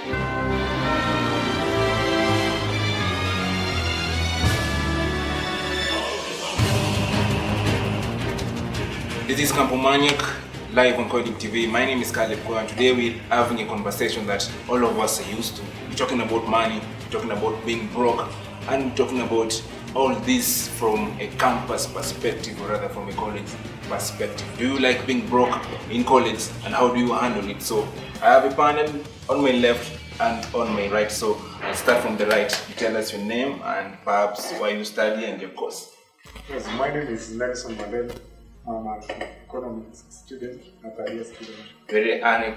This is Campomaniac live on Coding TV. My name is Caleb Ko, and today we're having a conversation that all of us are used to. We're talking about money, we're talking about being broke, and we're talking about all this from a campus perspective, or rather from a college perspective. Do you like being broke in college, and how do you handle it? So I have a panel on my left and on my right. So I'll start from the right. You tell us your name and perhaps why you study and your course. Yes, my name is Nelson Mandela. I'm an economics student, a third-year student. You're an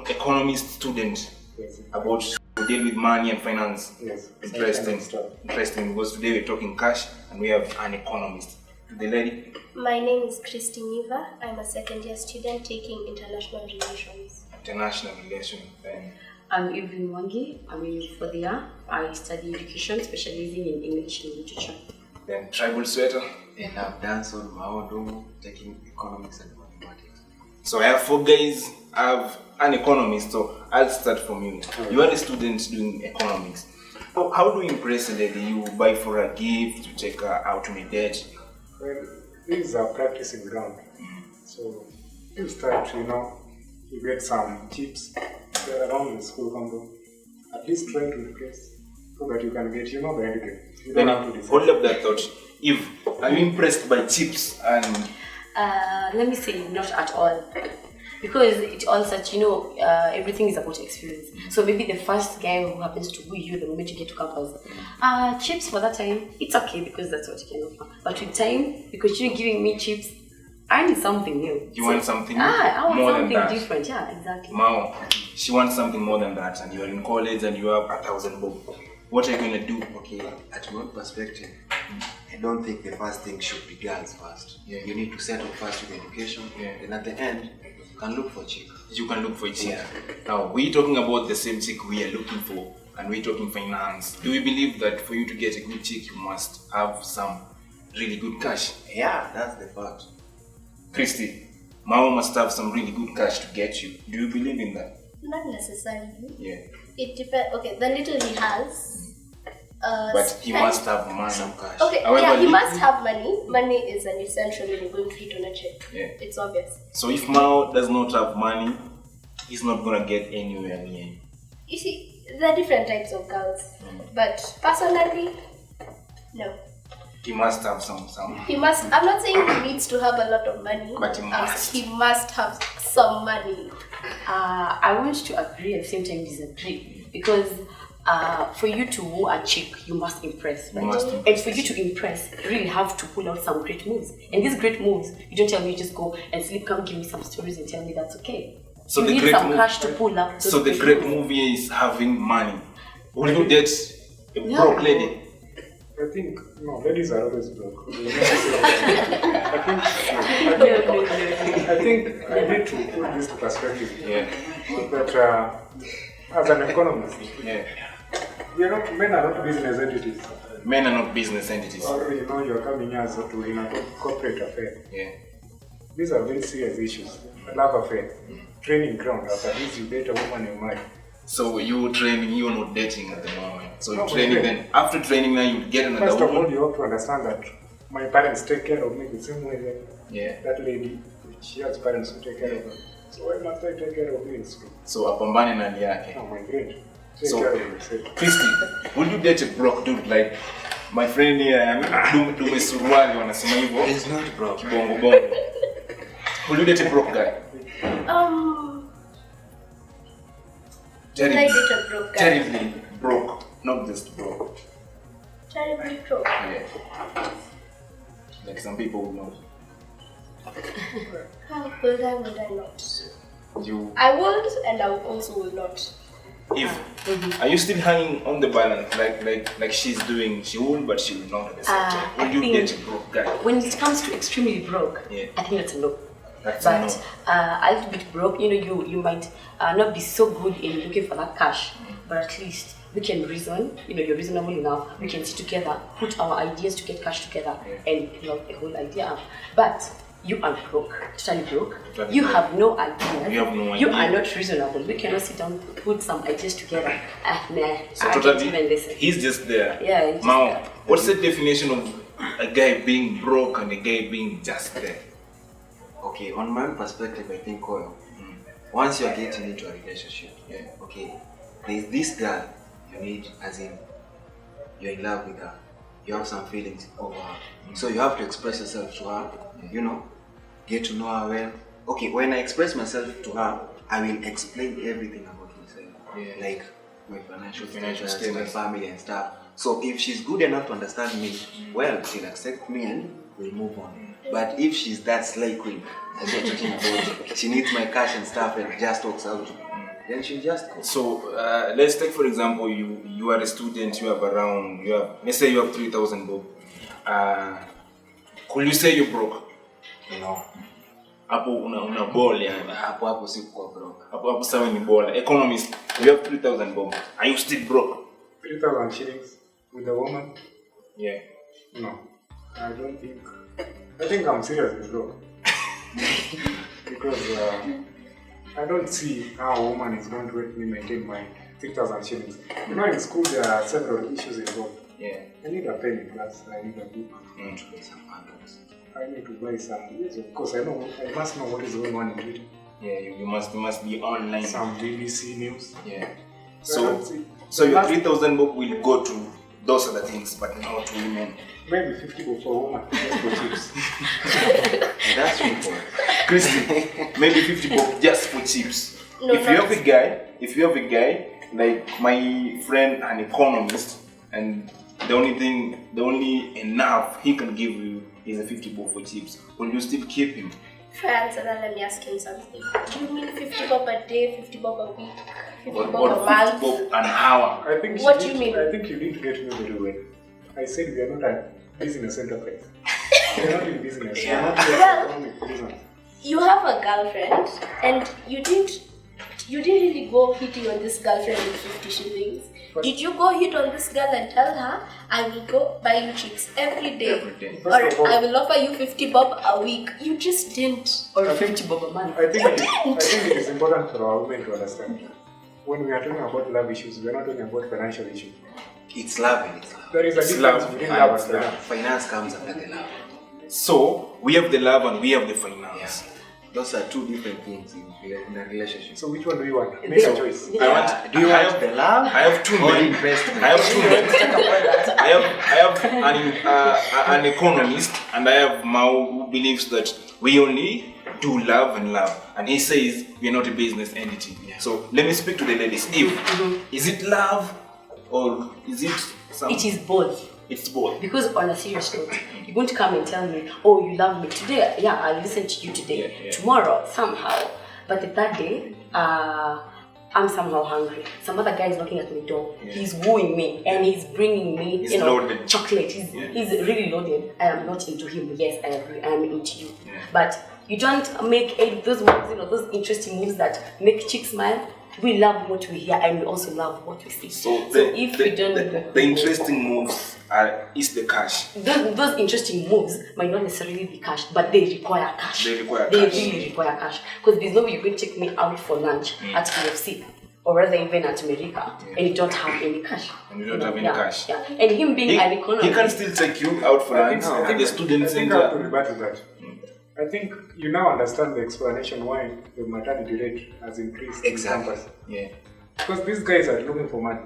economist student. Yes. About to deal with money and finance. Yes. Interesting. Interesting, because today we're talking cash and we have an economist. The lady? My name is Christy Niva. I'm a second-year student taking international relations. International relations. I'm Evelyn Wangi. I'm in 4th year. I study education, specializing in English and literature. Then tribal sweater. And I've done so Maodo, taking economics and mathematics. So I have 4 guys. I have an economist, so I'll start from you. You are a student doing economics. How do you impress a lady? You buy for a gift, you take her out on a date? Well, this is a practicing ground. So you start, you get some tips around the school compound. At least try to impress so that you can get, the end game. You don't have to decide. Hold up that thought. Are you impressed by tips and... Let me say not at all. Because it all such, everything is about experience. So maybe the first guy who happens to woo you the moment you get to campus, chips for that time, it's okay because that's what you can offer. But with time, because you're giving me chips, I need something new. You want something I want more something than that. different, yeah, exactly. Mao, she wants something more than that, and you are in college and you have 1,000 bob. What are you going to do? Okay, at your perspective, I don't think the first thing should be girls first. Yeah. You need to settle first with education, and at the end, you can look for chick. You can look for a chick. Yeah. Now, we're talking about the same chick we are looking for, and we're talking finance. Do we believe that for you to get a good chick, you must have some really good cash? Yeah, that's the fact. Christy, Mao must have some really good cash to get you. Do you believe in that? Not necessarily. Yeah. It depends. Okay, the little he has. But he must have money. Some cash. Okay, However, he must have money. Money is an essential when you're going to hit on a check. Yeah. It's obvious. So if Mao does not have money, he's not going to get anywhere near you. You see, there are different types of girls. But personally, no. He must have some. He must. I'm not saying he needs to have a lot of money. But he must. He must have some money. I want to agree at the same time disagree. Because for you to woo a chick, you must impress. Right? And for you to impress, you really have to pull out some great moves. And these great moves, you don't tell me you just go and sleep, come give me some stories and tell me that's okay. So you the need great some cash to pull up. So the great move is having money. Will you date a broke lady? I think, ladies are always broke. I think I need to put this to perspective. Yeah. That as an economist, Yeah. men are not business entities. Men are not business entities. Or you're coming here in a corporate affair. Yeah. These are very serious issues. A love affair, training ground. After this, you date a woman you marry. So you training, you're not dating at the moment. So you No, training, okay. then after training, now you get another First of all, woman. you have to understand that my parents take care of me the same way that Yeah. that lady, she has parents who take care of her. So why must I take care of me in school? So apambane na hali yake. Oh my God. Take So, care of yourself. Christy, will you date a broke dude like my friend here? Dume suruali wanasema hivyo. He's not broke. Bongo bongo. Will you date a broke guy? Will I date a broke guy? Terribly broke, not just broke. Terribly broke. Yeah. Like some people would not. How will I not? You. I would, and I also will not. Are you still hanging on the balance like she's doing? She will, but she will not at the same time. Will you date a broke guy? When it comes to extremely broke, Yeah. I think that's a no. That's a no. But a little bit broke, you might not be so good in looking for that cash, but at least we can reason, you're reasonable enough, we can sit together, put our ideas to get cash together, and a whole idea up. But you are broke, totally broke. Totally You broke. have no idea. You have no You idea. are not reasonable. We cannot sit down, put some ideas together. Nah, So I can't totally, even listen. he's just there. Yeah, he's just Now, there. what's the definition of a guy being broke and a guy being just there? Okay, on my perspective, I think once you are getting into a relationship, okay, there's this girl you need, as in you're in love with her, you have some feelings over her, so you have to express yourself to her, you know, get to know her well. Okay, when I express myself to her, I will explain everything about myself, like my financial status, my family and stuff. So if she's good enough to understand me, well, she'll accept me and we'll move on. But if she's that slay queen, as you're talking about, she needs my cash and stuff and just talks out, then she'll just go. So let's take for example, you are a student, you have around, let's say you have 3,000 bob. Could you say you're broke? No. Hapo una ball yani. Hapo sikuwa broke. Hapo sawa ni ball. Economist, you have 3,000 bob. Are you still broke? 3,000 shillings with a woman? Yeah. No. I don't think. I think I'm seriously broke. Because I don't see how a woman is going to help me maintain my 3,000 shillings. You know, in school there are several issues involved. Yeah. I need a pen in class, I need a book, To buy some pampers. I need to buy some. Yes, of course, I must know what is going on in Twitter. Yeah, you must be online. Some BBC news. Yeah. So, So your 3,000 bob will go to those other things, but not to women. maybe 50 bob for a woman, just for chips. And that's simple. Christy, maybe 50 bob just for chips. No, if you have a guy like my friend, an economist, and the only enough he can give you is a 50 bob for chips, will you still keep him? Before I answer that, let me ask him something. Do you mean 50 bob a day, 50 bob a week, 50 Or bob a 50 month? bob an hour? I think What do you mean? I think you need to get me very well. I said we are not a business enterprise. We are not in business. We are not just economic business. You have a girlfriend, and you didn't really go hitting on this girlfriend with 50 shillings. But- Did you go hit on this girl and tell her, I will go buy you chips every day, Every day. or First of all- I will offer you 50 bob a week? You just didn't. Or 50 bob a month. I think it is important for our women to understand. When we are talking about love issues, we are not talking about financial issues. It's love and it's love. There is a It's difference love. between And love it's and love. finance. Finance comes after the love. So we have the love and we have the finance. Those are two different things in a relationship. So which one do you want? Make a choice. I want. Do you I want have the love I have two or men. investment? I have two men. I have an economist, and I have Mao who believes that we only do love and love, and he says we are not a business entity. So let me speak to the ladies. Is it love or is it something? It is both. It's both. Because on a serious note, you're going to come and tell me, oh, you love me today. Yeah, I'll listen to you today. Yeah. Tomorrow, somehow. But the third day, I'm somehow hungry. Some other guy is knocking at my door. Yeah. He's wooing me and he's bringing me, He's loaded. chocolate. He's really loaded. I am not into him. Yes, I agree. I am into you. Yeah. But you don't make those moves, those interesting moves that make chicks smile. We love what we hear and we also love what we see. So if we don't, the interesting moves is the cash. those interesting moves might not necessarily be cash, but they require cash. They require They cash. really require cash. Because there's no way you're going to take me out for lunch at KFC or rather even at America and you don't have any cash. And you don't have any cash. Yeah. And him being an economist. He can still take you out for lunch at the student I think I have to center. rebut to that. I think you now understand the explanation why the maternity rate has increased Exactly. in campus. Yeah. Because these guys are looking for money.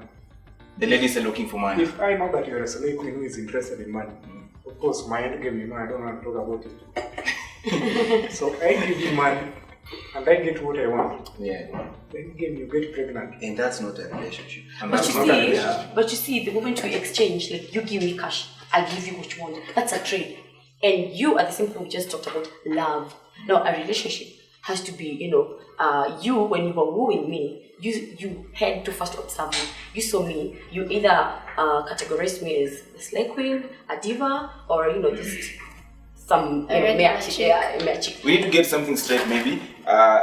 The ladies are looking for money. If I know that you're a slave queen who is interested in money, of course my end game, I don't want to talk about it. So I give you money and I get what I want. Yeah. Then again you get pregnant. And that's not a relationship. And But that's you not a relationship. but you see, the moment we exchange, like you give me cash, I give you what you want. That's a trade. And you at the same time we just talked about love. Now a relationship has to be, you when you were wooing me, you had to first observe me. You saw me. You either categorized me as a slay queen, a diva, or just some mere chick. We need to get something straight, maybe,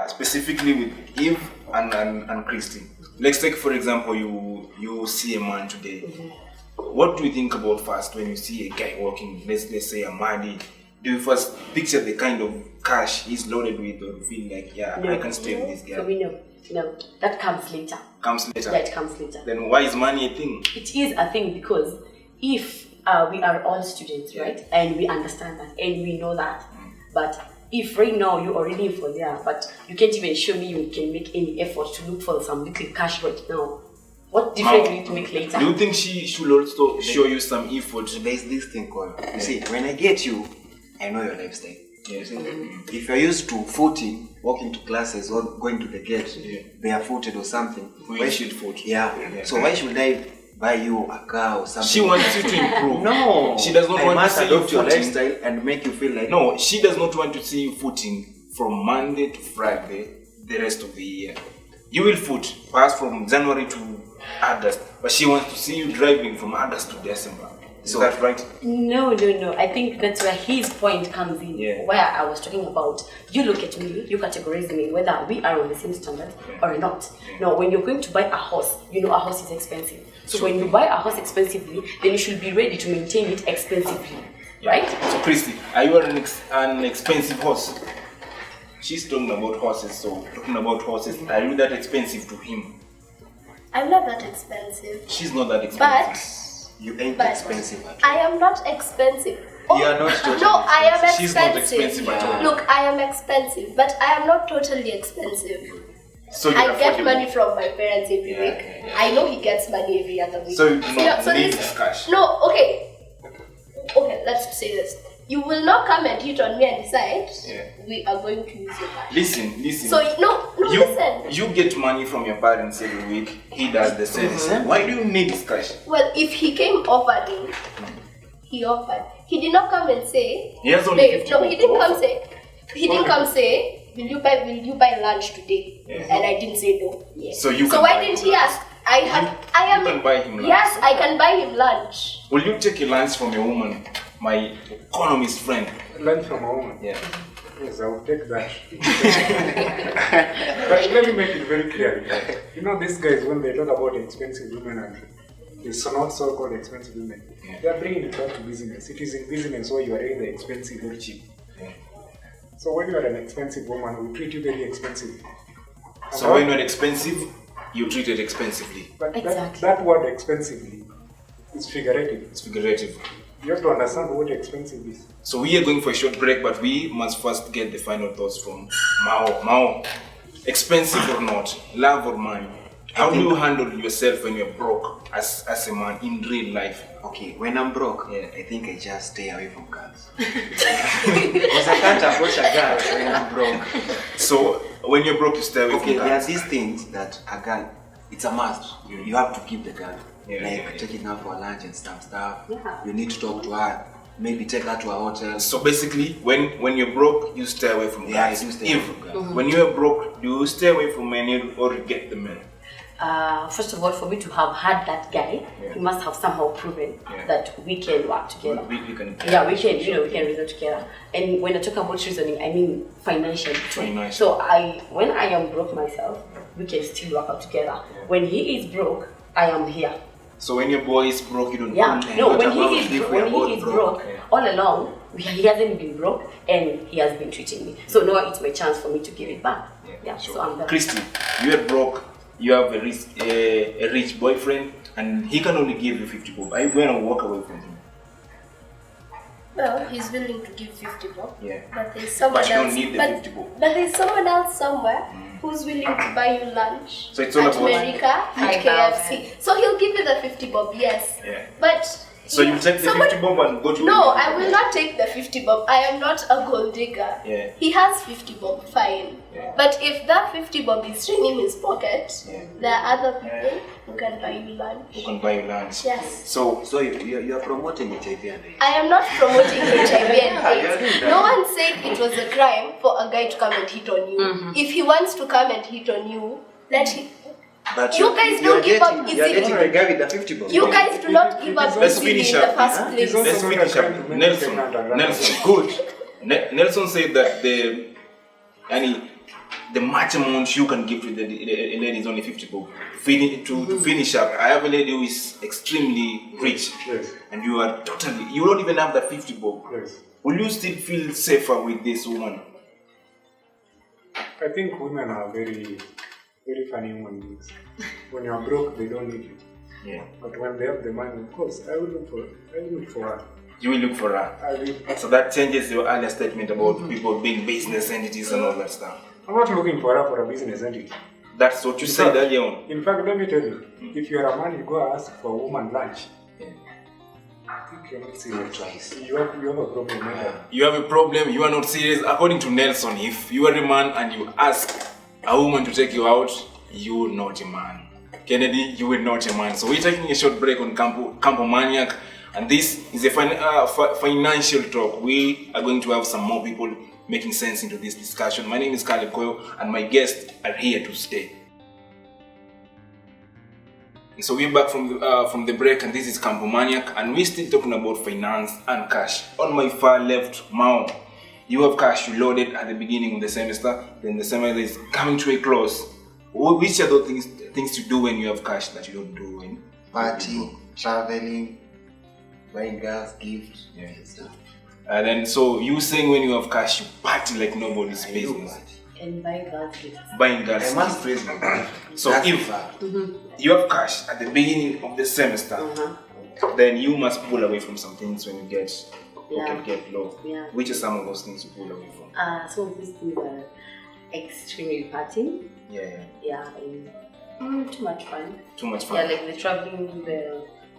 specifically with Eve and Christy. Let's take, for example, you see a man today. What do you think about first when you see a guy walking? Let's say a man. Do do you first picture the kind of cash he's loaded with, or feel like, yeah, No. I can stay with this For guy? me, no, that comes later. Comes later. Yeah, it comes later. Then why is money a thing? It is a thing because if we are all students, right, and we understand that and we know that, but if right now you're already in for there, but you can't even show me you can make any effort to look for some little cash right now, what difference do you need to make later? Do you think she should also show you some effort? There's this thing called, you see, when I get you, I know your lifestyle. Yes. If you're used to footing, walking to classes or going to the gate barefooted or something, Why should foot? Yeah. So why should I buy you a car or something? She wants you to improve. No. She does not I want to must see you adopt your footing. lifestyle and make you feel like No, she does not want to see you footing from Monday to Friday the rest of the year. You will foot pass from January to August, but she wants to see you driving from August to December. Is So- that right? No. I think that's where his point comes in. Yeah. Where I was talking about, you look at me, you categorize me whether we are on the same standard or not. No, when you're going to buy a horse, you know a horse is expensive. So when you buy a horse expensively, then you should be ready to maintain it expensively, right? So, Christy, are you an expensive horse? She's talking about horses, so talking about horses, are you that expensive to him? I'm not that expensive. She's not that expensive. you ain't But expensive at all. I am not expensive. You are not totally No, I am expensive. She's not expensive at all. Look, I am expensive, but I am not totally expensive. So you're I get affordable. money from my parents every Yeah, week. yeah. I know he gets money every other week. So you do not need this- this cash. No, okay. Okay, let's say this. You will not come and hit on me and decide we are going to use your cash. Listen. So no, listen. You get money from your parents every week. He does the same. Why do you need this cash? Well, if he came offering, he offered. He did not come and say. He has only Babe, 50 no, he didn't bob come offer. say. He didn't come say. Will you buy lunch today? And I didn't say no. Yes. So you So can why buy didn't him he lunch. ask? I am. You can buy him lunch. Yes, I can buy him lunch. Will you take a lunch from your woman, my economist friend? Learn from a woman. Yeah. Yes, I will take that. But let me make it very clear. You know, these guys, when they talk about expensive women and it's not so-called expensive women, they are bringing it back to business. It is in business where you are either expensive or cheap. So when you are an expensive woman, we treat you very expensive. So when you're expensive, you treat it expensively. But Exactly. that word expensively is figurative. It's figurative. You have to understand what expensive is. So we are going for a short break, but we must first get the final thoughts from Mao. Mao, expensive or not, love or money? How do you handle yourself when you're broke as a man in real life? Okay, when I'm broke, I think I just stay away from girls. Because I can't approach a girl when I'm broke. So when you're broke, you stay away Okay, from there are girls. these things that a girl, it's a must. You have to keep the girl. Yeah, like yeah. taking her for lunch and stuff. Yeah. You need to talk to her. Maybe take her to a hotel. So basically, when you're broke, you stay away from Yeah, guys. I do stay away from girls. When you're broke, do you stay away from men or you get the men? First of all, for me to have had that guy, he must have somehow proven that we can work together. We can. Yeah, we can reason together. And when I talk about reasoning, I mean financially too. Financial. So when I am broke myself, we can still work out together. When he is broke, I am here. So when your boy is broke, you don't. Yeah. And No, what when about he if is we are when both he is broke? broke, all along he hasn't been broke and he has been treating me. So now it's my chance for me to give it back. Yeah. Sure. So I'm there. Christy, you are broke. You have a rich boyfriend, and he can only give you 50 bob. Are you going to walk away from him? Well, he's willing to give 50 bob. Yeah. But there's someone But you don't else. need the but, 50 bob. but there's someone else somewhere who's willing to buy you lunch. So it's all at about- America, I at love KFC. So he'll give you the 50 bob, yes. Yeah. But So you take the someone- 50 bob and go to. No, the I will not take the 50 bob. I am not a gold digger. Yeah. He has 50 bob, fine. Yeah. But if that 50 bob is staying in his pocket, Yeah. there are other people who can buy you lunch. Who can buy you lunch? Yes. So So you are promoting HIV and AIDS. I am not promoting HIV and you're doing AIDS. that. No one said it was a crime for a guy to come and hit on you. If he wants to come and hit on you, let him. But You guys don't give up You're easily. dating the guy with the 50 bob. You guys do not give up Let's easily finish in the up. first It's place. also let's not finish a up. crime to make Nelson. pregnant and run Nelson, away. good. Nelson said that the much amount you can give to the lady is only 50 bob. To finish up, I have a lady who is extremely rich, Yes. and you don't even have that 50 bob. Yes. will you still feel safer with this woman? I think women are very, very funny human beings. When you are broke, they don't need you. Yeah. But when they have the money, of course, I will look for her. You will look for her. I will. So that changes your earlier statement about people being business entities and all that stuff. I'm not looking for her for a business entity. That's what you said earlier on. In fact, let me tell you, if you are a man, you go ask for a woman lunch. Yeah. I think you're not serious. You have a problem. You have a problem, you are not serious. According to Nelson, if you are a man and you ask a woman to take you out, you are not a man. Kennedy, you are not a man. So we're taking a short break on Campomaniac, and this is a financial talk. We are going to have some more people making sense into this discussion. My name is Caleb Koyo, and my guests are here to stay. So we're back from the break, and this is Campomaniac, and we're still talking about finance and cash. On my far left, Mao, you have cash you loaded at the beginning of the semester, then the semester is coming to a close. Which are the things you do when you have cash that you don't do when party, traveling, buying girls gifts, and stuff. And then, so you saying when you have cash, you party like nobody's business. And buy girls gifts. Buying girls I must praise my God. So if you have cash at the beginning of the semester, then you must pull away from some things when you get get low. Yeah. Which are some of those things you pull away from? Some of these things are extremely partying. Yeah. And too much fun. Too much fun. Yeah, like the traveling,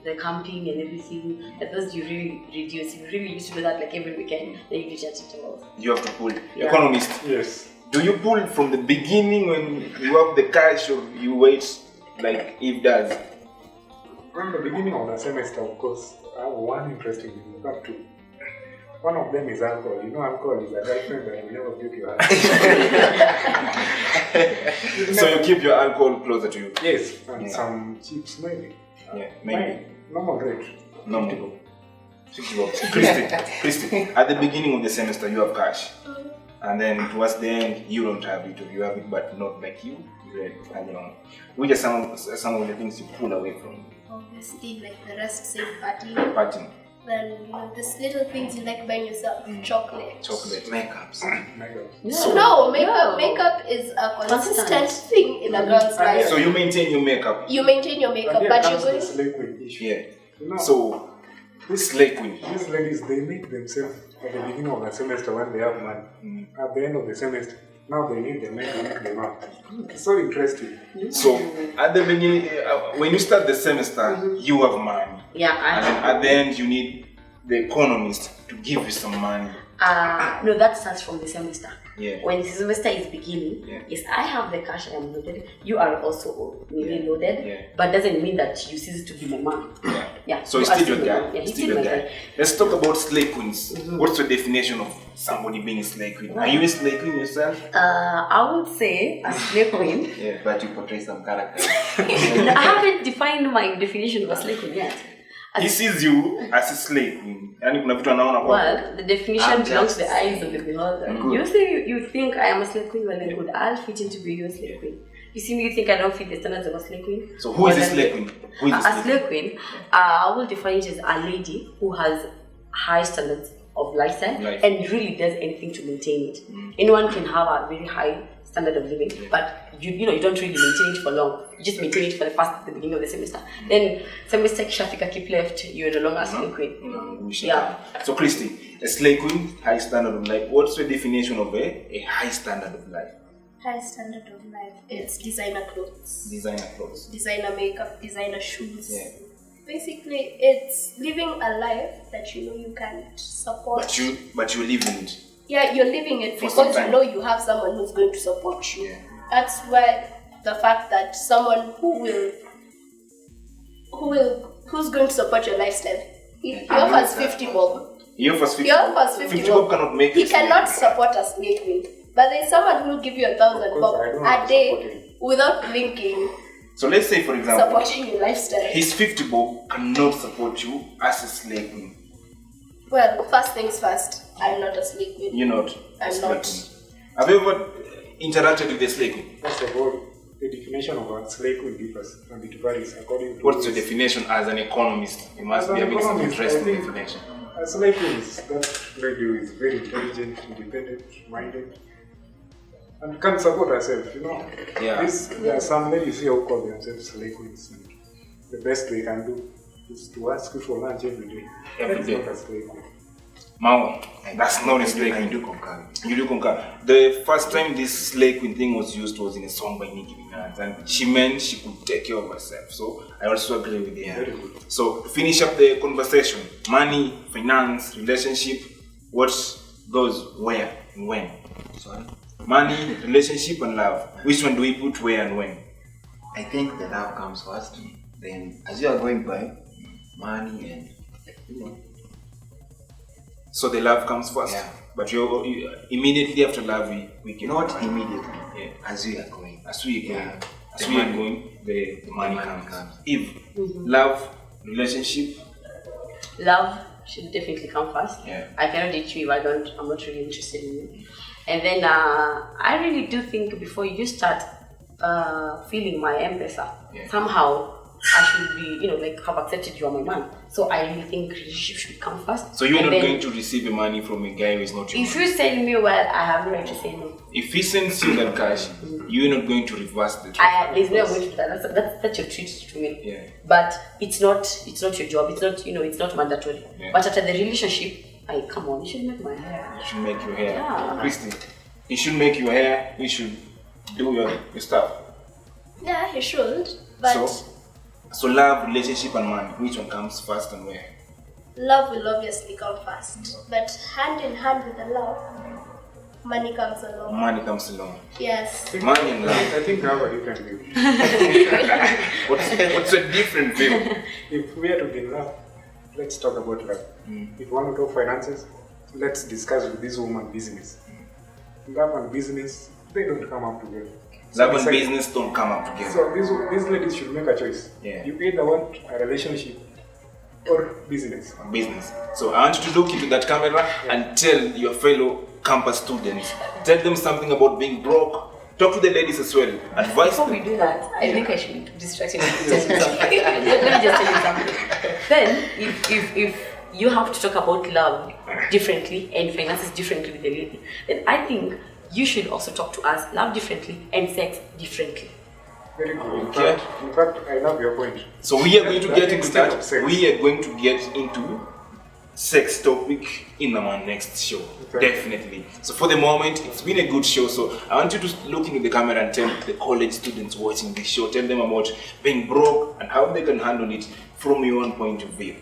the camping and everything. Like those you really reduce. If you really used to do that like every weekend, then you just You have to pull. Yeah. Economist. Yes. Do you pull from the beginning when you have the cash, or you wait like Eve does? From the beginning of the semester, of course, I have one interesting thing. In fact, two. One of them is alcohol. You know, alcohol is a girlfriend that will never break your heart. So you keep your alcohol closer to you? Yes, and some chips maybe. Yeah, maybe. Normal rate. No more. Christy, at the beginning of the semester you have cash, and then towards the end you don't have it, or you have it but not like you read earlier on. Which are some of the things you pull away from? Obviously, like the rest say party. Partying. Then these little things you like buying yourself, chocolate. Makeups. Makeup is a consistent thing in a girl's life. So you maintain your makeup. You maintain your makeup, but you're going. Slay queen issue. Yeah. You know, So this slay queen. these ladies, they make themselves at the beginning of the semester when they have money. At the end of the semester, now they need the men to make them up. It's so interesting. So at the beginning, when you start the semester, you have money. Yeah, And then at the end, you need the economist to give you some money. no, that starts from the semester. Yeah. When the semester is beginning, yes, I have the cash, I am loaded. You are also maybe loaded, but doesn't mean that you cease to be my man. Yeah. So he's still your guy. Yeah, He's still your guy. Let's talk about slay queens. What's your definition of somebody being a slay queen? Are you a slay queen yourself? I would say a slay queen. Yeah, but you portray some character. I haven't defined my definition of a slay queen yet. He sees you as a slay queen. Well, the definition belongs to the eyes of the beholder. You say you think I am a slay queen, well then would I fit into being a slay queen? You see me, you think I don't fit the standards of a slay queen? So who is a slay queen? A slay queen, I will define it as a lady who has high standards of lifestyle and really does anything to maintain it. Anyone can have a very high standard of living, but you don't really maintain it for long. You just maintain it for the beginning of the semester. Then semester kishafika keep left, you're no longer a slay queen. Yeah. So Christy, a slay queen, high standard of life. What's your definition of a high standard of life? High standard of life. It's designer clothes. Designer clothes. Designer makeup, designer shoes. Yeah. Basically, it's living a life that you can't support. But you live in it. Yeah, you're living it For because some you know you have someone who's going to support you. Yeah. That's why the fact that someone who's going to support your lifestyle. He offers 50 bob. He offers 50. He offers 50 bob. Cannot make He it. cannot support a slay queen. But there's someone who will give you 1,000 bob a day without blinking. So let's say, for example, supporting your lifestyle. His 50 bob cannot support you as a slay queen. Well, first things first, I'm not a slay queen. You're not. I'm not. Have you ever interacted with a slay queen? First of all, the definition of a slay queen differs and it varies according to. What's your definition as an economist? You must be having some interesting definition. As like that lady who is very intelligent, independent, minded, and can support herself, you know. Yeah. There are some ladies here who call themselves slave queens. And the best they can do is to ask you for lunch every day. Every day. That's not a slave queen. Mao, that's not a slay I queen. do concur. You do concur. The first time this slay queen thing was used was in a song by Nicki Minaj, and she meant she could take care of herself. So I also agree with you. Yeah. Very good. So to finish up the conversation, money, finance, relationship, what goes where and when? Sorry? Money, relationship, and love. Which one do we put where and when? I think the love comes first. Then, as you are going by, money and you know. So the love comes first. Yeah. But you immediately after love we can Not immediately. Yeah. As we are going. As we go, Yeah. as The we are money. going, the money money comes. comes. If love, relationship, Love should definitely come first. Yeah. I cannot date you if I'm not really interested in you. And then I really do think before you start feeling my M-Pesa, Yeah. somehow I should be, like have accepted you are my man. So I really think relationship should come first. so you're And not then going to receive the money from a guy who is not your if man. you send me well, I have the right to say no. If he sends you that cash, you're not going to reverse the There's no way to do that. That's your treat to me. Yeah. But it's not your job. It's not it's not mandatory. Yeah. But after the relationship, come on, you should make my hair. You should make your hair. Yeah. Christy, you should make your hair, you should do your stuff. Yeah, he should. But So love, relationship, and money, which one comes first and where? love will obviously come first. But hand in hand with the love, money comes along. Money comes along. Yes. Money and love. I think I have a different view. What's a different view? If we are to be in love, let's talk about love. If you want to talk finances, let's discuss with this woman business. Love and business, they don't come up together. Love and decide- business don't come up together. So these ladies should make a choice. Yeah. You either want a relationship or business. Business. So I want you to look into that camera and tell your fellow campus students. Tell them something about being broke. Talk to the ladies as well. Advise Before we them. do that, I think I should be distracting you. Let me just tell you something. Then, if you have to talk about love differently and finances differently with the lady, then I think you should also talk to us love differently and sex differently. Very good. Okay. In fact, I love your point. So we are going to That get into instead that. of sex. We are going to get into sex topic in our next show. Okay. Definitely. So for the moment, it's been a good show. So I want you to look into the camera and tell the college students watching this show, tell them about being broke and how they can handle it from your own point of view.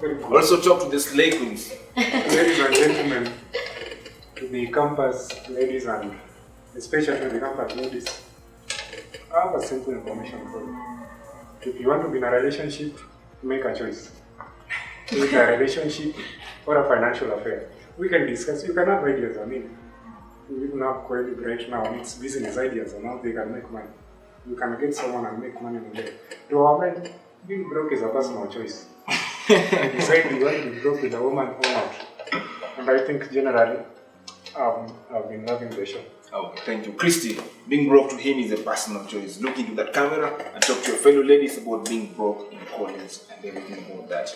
Very good. Also talk to the slay queens. Ladies and gentlemen, to the campus ladies and especially to the campus ladies, I have a simple information for you. If you want to be in a relationship, make a choice. Either a relationship or a financial affair. We can discuss, you can have ideas. I mean, we even have colleagues right now, it's business ideas and how they can make money. You can get someone and make money on them. To our men, being broke is a personal choice. You decide you want to be broke with a woman or not. And I think generally, I've been loving the show. Okay, thank you. Christy, being broke to him is a personal choice. Look into that camera and talk to your fellow ladies about being broke in college and everything about that.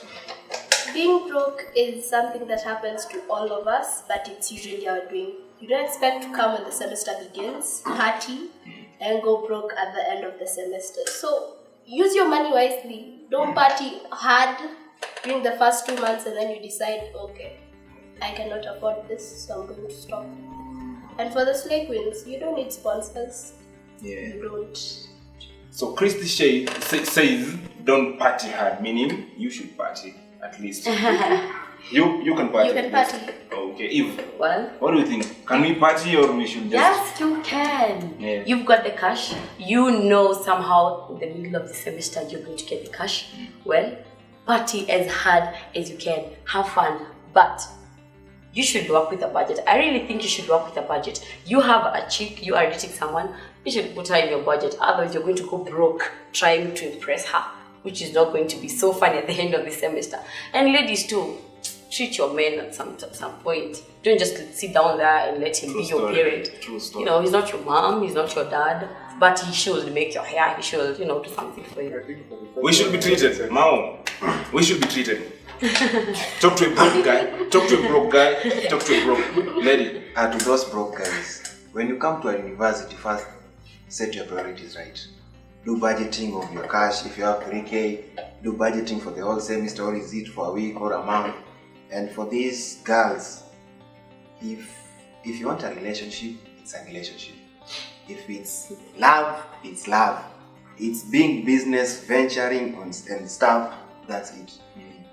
Being broke is something that happens to all of us, but it's usually our doing. You don't expect to come when the semester begins, party, and go broke at the end of the semester. So use your money wisely. Don't party hard during the first 2 months and then you decide, okay, I cannot afford this, so I'm going to stop. And for the slay queens, you don't need sponsors. Yeah. You don't. So Christy says, don't party hard, meaning you should party at least. You can party. You can at least. party. Okay, Eve, Well, what do you think? Can we party or we should just... yes, you can. Yeah. You've got the cash. You know somehow in the middle of the semester you're going to get the cash. Well, party as hard as you can. Have fun. But you should work with a budget. I really think you should work with a budget. You have a chick, you are dating someone, you should put her in your budget. Otherwise, you're going to go broke trying to impress her, which is not going to be so fun at the end of the semester. And ladies too, treat your man at some point. Don't just sit down there and let him True be your story. parent. True story. You know, he's not your mom, he's not your dad, but he should make your hair, he should, do something for you. I think for the first We should be one, treated, Mao. We should be treated. Talk to a broke guy. Talk to a broke guy. Talk to a broke lady. To those broke guys, when you come to a university, first set your priorities right. Do budgeting of your cash. If you have 3K, do budgeting for the whole semester, or is it for a week or a month? And for these girls, if you want a relationship, it's a relationship. If it's love, it's love. It's being business, venturing and stuff. That's it.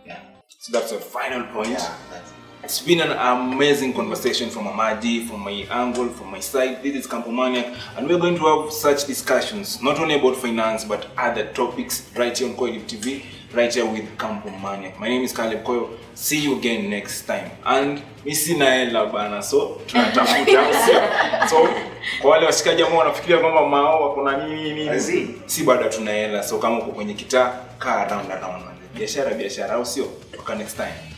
Yeah. So that's a final point. Yeah, that's it. It's been an amazing conversation from Amadi, from my angle, from my side. This is Campomaniac, and we're going to have such discussions, not only about finance, but other topics right here on Koyo TV, right here with Campomaniac. My name is Caleb Koyo. See you again next time. And misi naela bana, so tunatafuta so kwa wale washikaji ambao wanafikiria kwamba mao wako na nini, si bado tunaela. So kama uko kwenye kitaa, kaa around. Biashara au sio? Toka next time.